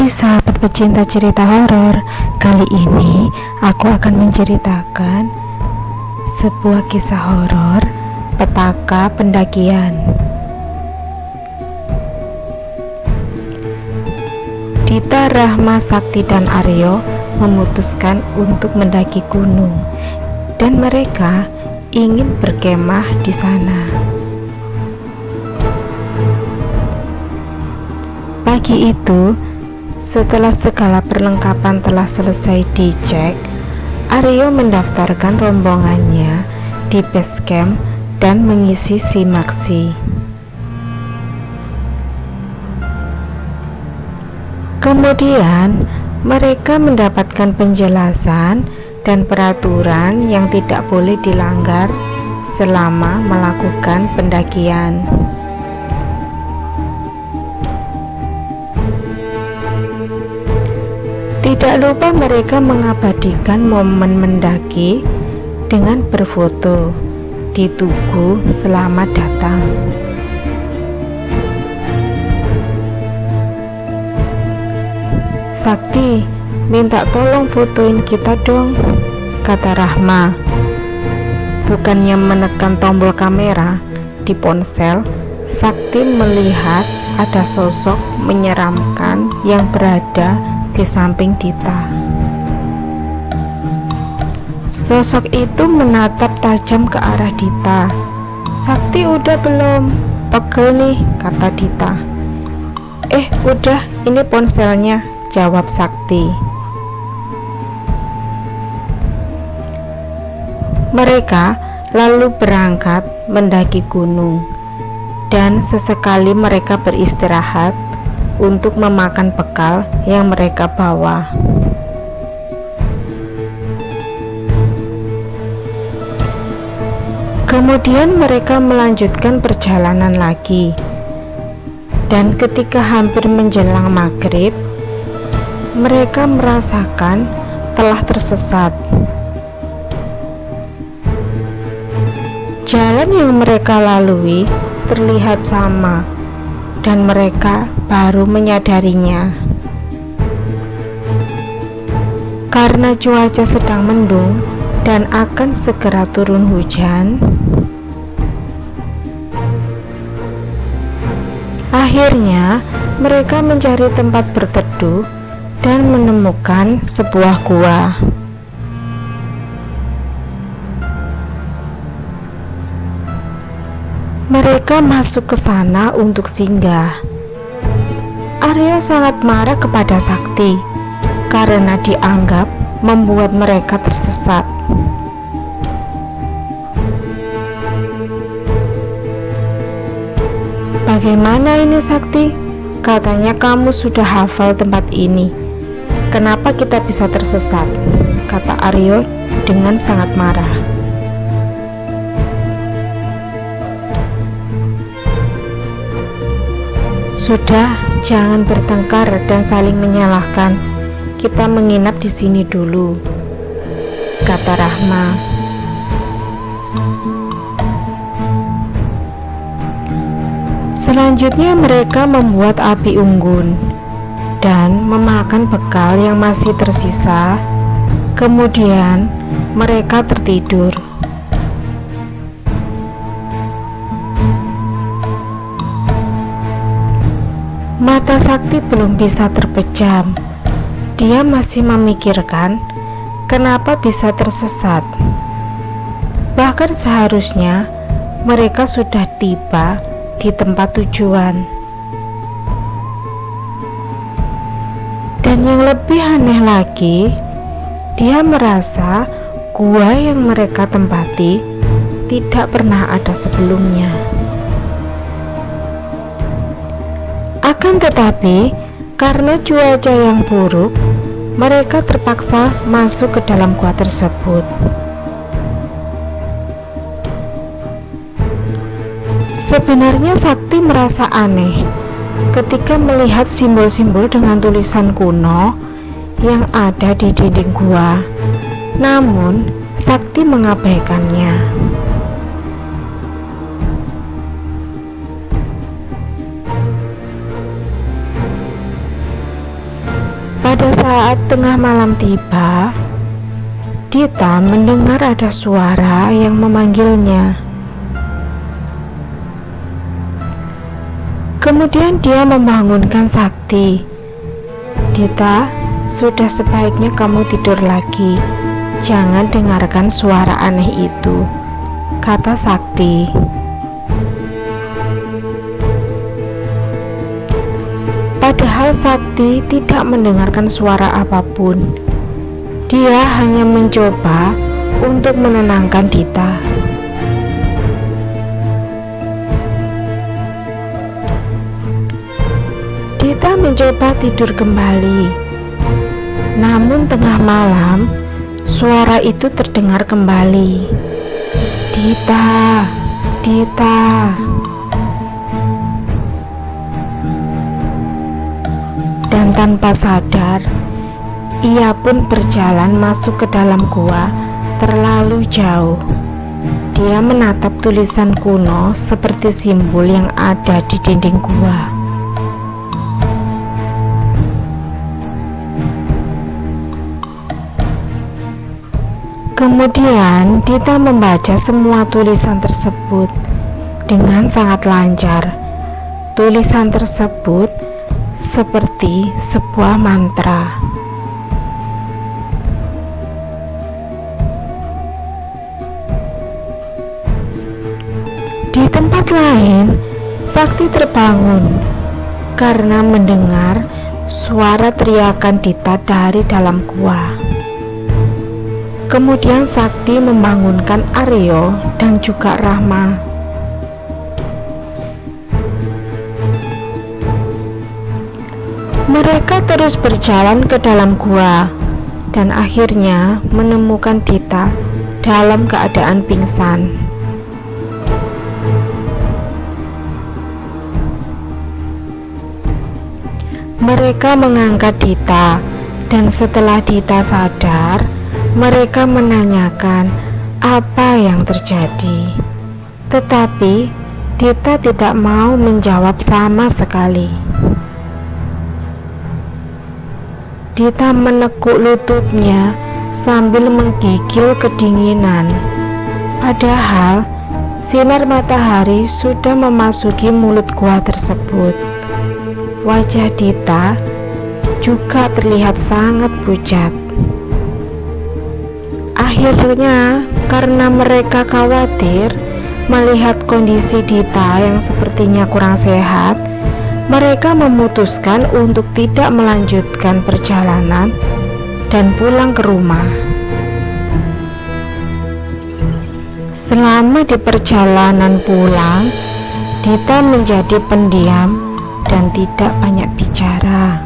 Hai sahabat pecinta cerita horor, kali ini aku akan menceritakan sebuah kisah horor petaka pendakian. Dita, Rahma, Sakti, dan Aryo memutuskan untuk mendaki gunung dan mereka ingin berkemah di sana. Pagi itu, setelah segala perlengkapan telah selesai dicek, Aryo mendaftarkan rombongannya di base camp dan mengisi simaksi. Kemudian, mereka mendapatkan penjelasan dan peraturan yang tidak boleh dilanggar selama melakukan pendakian. Tidak lupa mereka mengabadikan momen mendaki dengan berfoto di tugu selamat datang. Sakti, minta tolong fotoin kita dong, kata Rahma. Bukannya menekan tombol kamera di ponsel, Sakti melihat ada sosok menyeramkan yang berada di samping Dita. Sosok itu menatap tajam ke arah Dita. Sakti, udah belum? Pegel nih, kata Dita. Udah, ini ponselnya, jawab Sakti. Mereka lalu berangkat mendaki gunung dan sesekali mereka beristirahat untuk memakan bekal yang mereka bawa. Kemudian mereka melanjutkan perjalanan lagi, dan ketika hampir menjelang maghrib, mereka merasakan telah tersesat. Jalan yang mereka lalui terlihat sama, dan mereka baru menyadarinya. Karena cuaca sedang mendung dan akan segera turun hujan, akhirnya mereka mencari tempat berteduh dan menemukan sebuah gua. Mereka masuk ke sana untuk singgah. Aryo sangat marah kepada Sakti karena dianggap membuat mereka tersesat. Bagaimana ini Sakti? Katanya kamu sudah hafal tempat ini. Kenapa kita bisa tersesat? Kata Aryo dengan sangat marah. Sudah, jangan bertengkar dan saling menyalahkan. Kita menginap di sini dulu, kata Rahma. Selanjutnya mereka membuat api unggun dan memakan bekal yang masih tersisa. Kemudian mereka tertidur. Mata Sakti belum bisa terpejam. Dia masih memikirkan kenapa bisa tersesat. Bahkan seharusnya mereka sudah tiba di tempat tujuan. Dan yang lebih aneh lagi, dia merasa gua yang mereka tempati tidak pernah ada sebelumnya. Akan tetapi, karena cuaca yang buruk, mereka terpaksa masuk ke dalam gua tersebut. Sebenarnya Sakti merasa aneh ketika melihat simbol-simbol dengan tulisan kuno yang ada di dinding gua. Namun, Sakti mengabaikannya. Pada saat tengah malam tiba, Dita mendengar ada suara yang memanggilnya. Kemudian dia membangunkan Sakti. "Dita, sudah sebaiknya kamu tidur lagi. Jangan dengarkan suara aneh itu," kata Sakti. Padahal Sakti tidak mendengarkan suara apapun. Dia hanya mencoba untuk menenangkan Dita. Dita mencoba tidur kembali. Namun tengah malam, suara itu terdengar kembali. "Dita, Dita." Dan tanpa sadar, ia pun berjalan masuk ke dalam gua terlalu jauh. Dia menatap tulisan kuno seperti simbol yang ada di dinding gua. Kemudian Dita membaca semua tulisan tersebut dengan sangat lancar. Tulisan tersebut seperti sebuah mantra. Di tempat lain, Sakti terbangun karena mendengar suara teriakan Dita dari dalam gua. Kemudian Sakti membangunkan Aryo dan juga Rahma. Mereka terus berjalan ke dalam gua dan akhirnya menemukan Dita dalam keadaan pingsan. Mereka mengangkat Dita dan setelah Dita sadar, mereka menanyakan apa yang terjadi. Tetapi Dita tidak mau menjawab sama sekali. Dita menekuk lututnya sambil menggigil kedinginan. Padahal sinar matahari sudah memasuki mulut gua tersebut. Wajah Dita juga terlihat sangat pucat. Akhirnya, karena mereka khawatir melihat kondisi Dita yang sepertinya kurang sehat, mereka memutuskan untuk tidak melanjutkan perjalanan dan pulang ke rumah. Selama di perjalanan pulang, Dita menjadi pendiam dan tidak banyak bicara.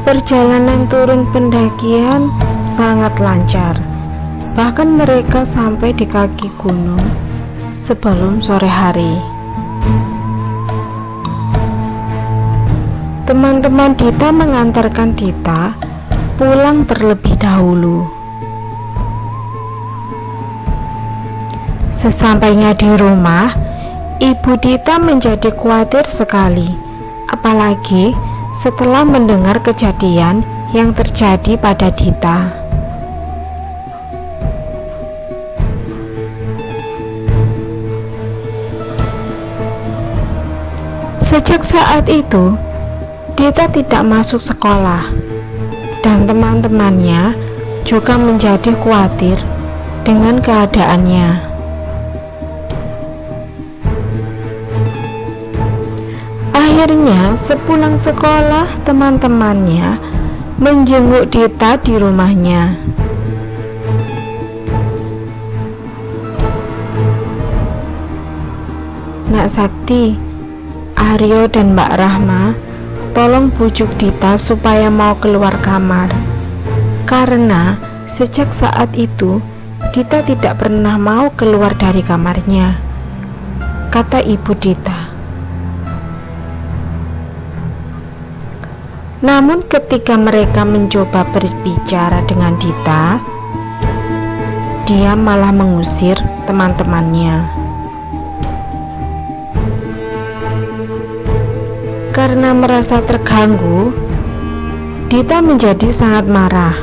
Perjalanan turun pendakian sangat lancar. Bahkan mereka sampai di kaki gunung sebelum sore hari. Teman-teman Dita mengantarkan Dita pulang terlebih dahulu. Sesampainya di rumah, Ibu Dita menjadi khawatir sekali, apalagi setelah mendengar kejadian yang terjadi pada Dita. Sejak saat itu, Dita tidak masuk sekolah, dan teman-temannya juga menjadi khawatir dengan keadaannya. Akhirnya, sepulang sekolah, teman-temannya menjenguk Dita di rumahnya. "Nak Sakti, Aryo dan Mbak Rahma, tolong bujuk Dita supaya mau keluar kamar. Karena sejak saat itu, Dita tidak pernah mau keluar dari kamarnya," kata Ibu Dita. Namun ketika mereka mencoba berbicara dengan Dita, dia malah mengusir teman-temannya. Karena merasa terganggu, Dita menjadi sangat marah.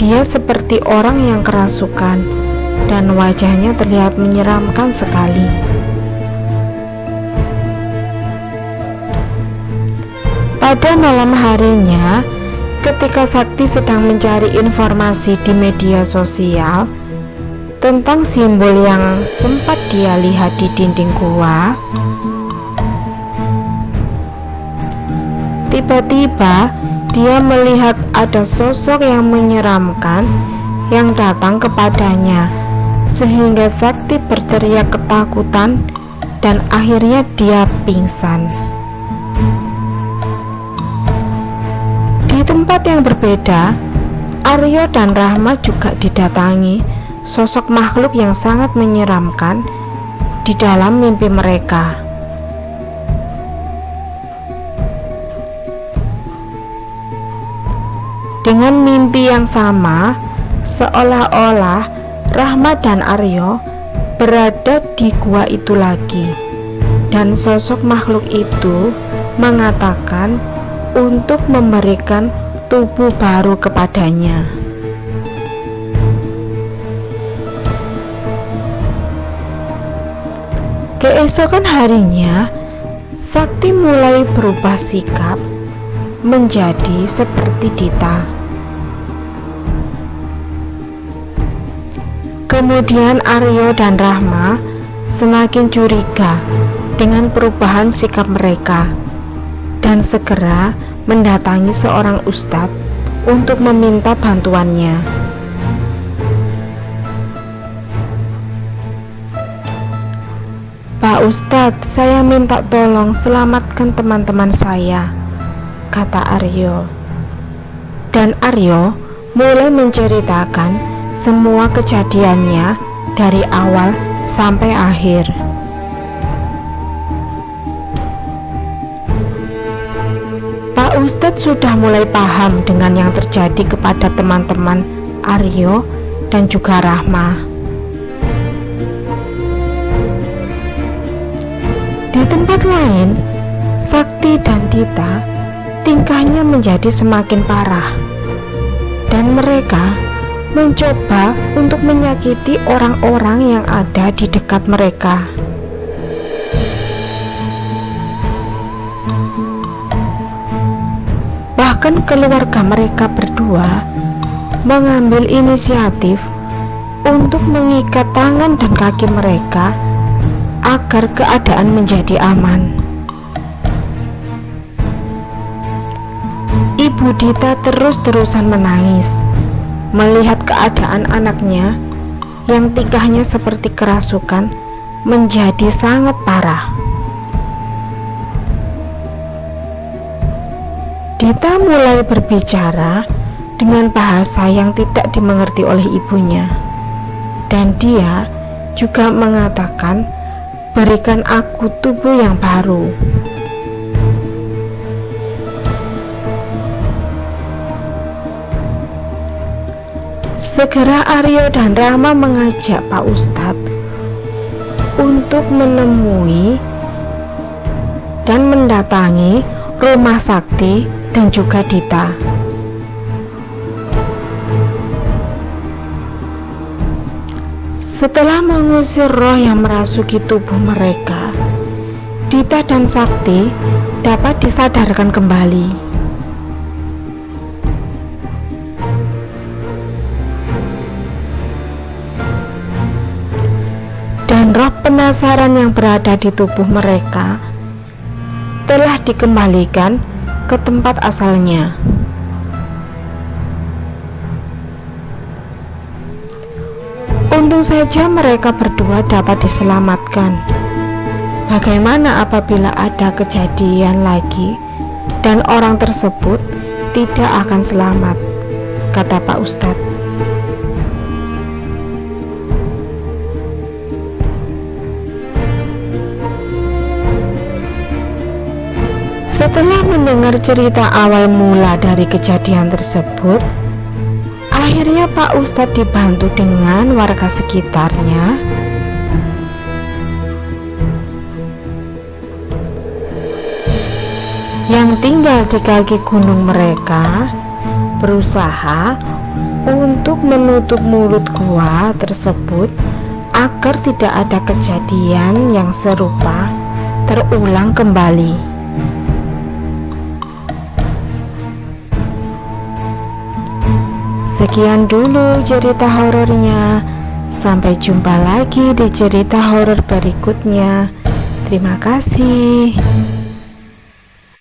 Dia seperti orang yang kerasukan dan wajahnya terlihat menyeramkan sekali. Pada malam harinya, ketika Sakti sedang mencari informasi di media sosial tentang simbol yang sempat dia lihat di dinding gua, tiba-tiba dia melihat ada sosok yang menyeramkan yang datang kepadanya, sehingga Sakti berteriak ketakutan dan akhirnya dia pingsan. Di tempat yang berbeda, Aryo dan Rahma juga didatangi sosok makhluk yang sangat menyeramkan di dalam mimpi mereka. Dengan mimpi yang sama, seolah-olah Rahma dan Aryo berada di gua itu lagi, dan sosok makhluk itu mengatakan untuk memberikan tubuh baru kepadanya. Keesokan harinya, Sakti mulai berubah sikap menjadi seperti Dita. Kemudian Aryo dan Rahma semakin curiga dengan perubahan sikap mereka dan segera mendatangi seorang ustadz untuk meminta bantuannya. "Pak Ustadz, saya minta tolong selamatkan teman-teman saya," kata Aryo. Dan Aryo mulai menceritakan semua kejadiannya dari awal sampai akhir. Pak Ustadz sudah mulai paham dengan yang terjadi kepada teman-teman Aryo dan juga Rahma. Di tempat lain, Sakti dan Dita tingkahnya menjadi semakin parah, dan mereka mencoba untuk menyakiti orang-orang yang ada di dekat mereka. Bahkan keluarga mereka berdua mengambil inisiatif untuk mengikat tangan dan kaki mereka agar keadaan menjadi aman. Ibu Dita terus-terusan menangis melihat keadaan anaknya yang tingkahnya seperti kerasukan menjadi sangat parah. Dita mulai berbicara dengan bahasa yang tidak dimengerti oleh ibunya, dan dia juga mengatakan, "Berikan aku tubuh yang baru." Segera Aryo dan Rahma mengajak Pak Ustadz untuk menemui dan mendatangi rumah Sakti dan juga Dita. Setelah mengusir roh yang merasuki tubuh mereka, Dita dan Sakti dapat disadarkan kembali. Dan roh penasaran yang berada di tubuh mereka telah dikembalikan ke tempat asalnya. Untung saja mereka berdua dapat diselamatkan. Bagaimana apabila ada kejadian lagi dan orang tersebut tidak akan selamat, kata Pak Ustadz. Setelah mendengar cerita awal mula dari kejadian tersebut, akhirnya Pak Ustadz dibantu dengan warga sekitarnya yang tinggal di kaki gunung mereka berusaha untuk menutup mulut gua tersebut agar tidak ada kejadian yang serupa terulang kembali. Sekian dulu cerita horornya. Sampai jumpa lagi di cerita horor berikutnya. Terima kasih.